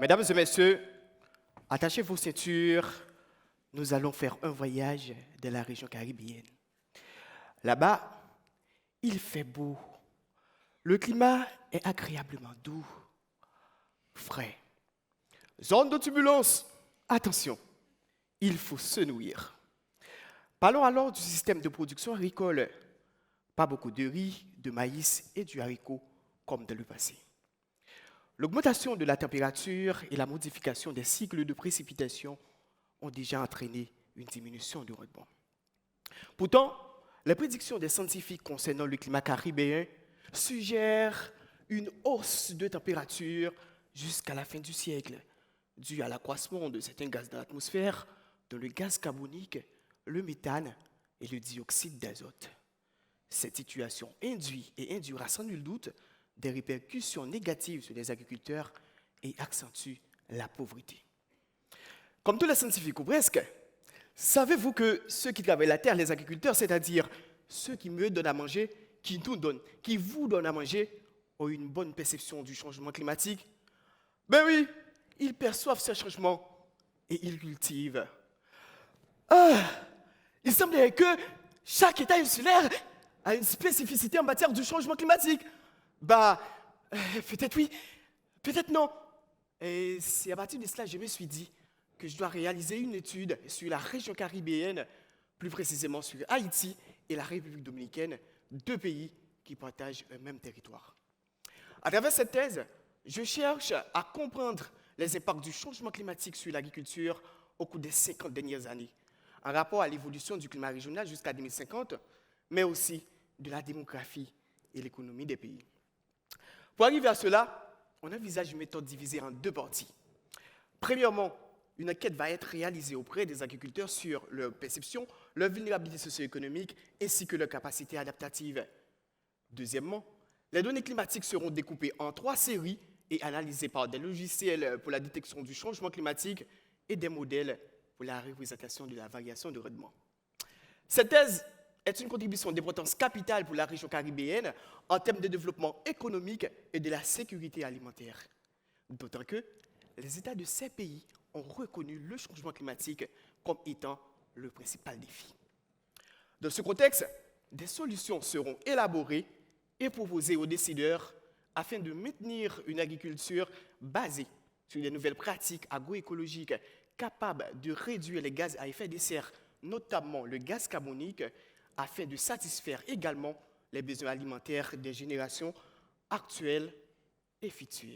Mesdames et messieurs, attachez vos ceintures, nous allons faire un voyage de la région caribéenne. Là-bas, il fait beau, le climat est agréablement doux, frais. Zone de turbulence, attention, il faut se nourrir. Parlons alors du système de production agricole. Pas beaucoup de riz, de maïs et du haricot comme dans le passé. L'augmentation de la température et la modification des cycles de précipitation ont déjà entraîné une diminution du rendement. Pourtant, les prédictions des scientifiques concernant le climat caribéen suggèrent une hausse de température jusqu'à la fin du siècle, due à l'accroissement de certains gaz dans l'atmosphère, dont le gaz carbonique, le méthane et le dioxyde d'azote. Cette situation induit et induira sans nul doute des répercussions négatives sur les agriculteurs et accentue la pauvreté. Comme tous les scientifiques ou presque, savez-vous que ceux qui travaillent la terre, les agriculteurs, c'est-à-dire ceux qui me donnent à manger, qui nous donnent, qui vous donnent à manger, ont une bonne perception du changement climatique? Ben oui, ils perçoivent ce changement et ils cultivent. Il semblerait que chaque État insulaire a une spécificité en matière du changement climatique. Peut-être oui, peut-être non. Et c'est à partir de cela que je me suis dit que je dois réaliser une étude sur la région caribéenne, plus précisément sur Haïti et la République dominicaine, deux pays qui partagent un même territoire. À travers cette thèse, je cherche à comprendre les impacts du changement climatique sur l'agriculture au cours des 50 dernières années, en rapport à l'évolution du climat régional jusqu'à 2050, mais aussi de la démographie et l'économie des pays. Pour arriver à cela, on envisage une méthode divisée en deux parties. Premièrement, une enquête va être réalisée auprès des agriculteurs sur leur perception, leur vulnérabilité socio-économique ainsi que leur capacité adaptative. Deuxièmement, les données climatiques seront découpées en 3 séries et analysées par des logiciels pour la détection du changement climatique et des modèles pour la représentation de la variation de rendement. Cette thèse est une contribution d'importance capitale pour la région caribéenne en termes de développement économique et de la sécurité alimentaire. D'autant que les États de ces pays ont reconnu le changement climatique comme étant le principal défi. Dans ce contexte, des solutions seront élaborées et proposées aux décideurs afin de maintenir une agriculture basée sur des nouvelles pratiques agroécologiques capables de réduire les gaz à effet de serre, notamment le gaz carbonique, afin de satisfaire également les besoins alimentaires des générations actuelles et futures.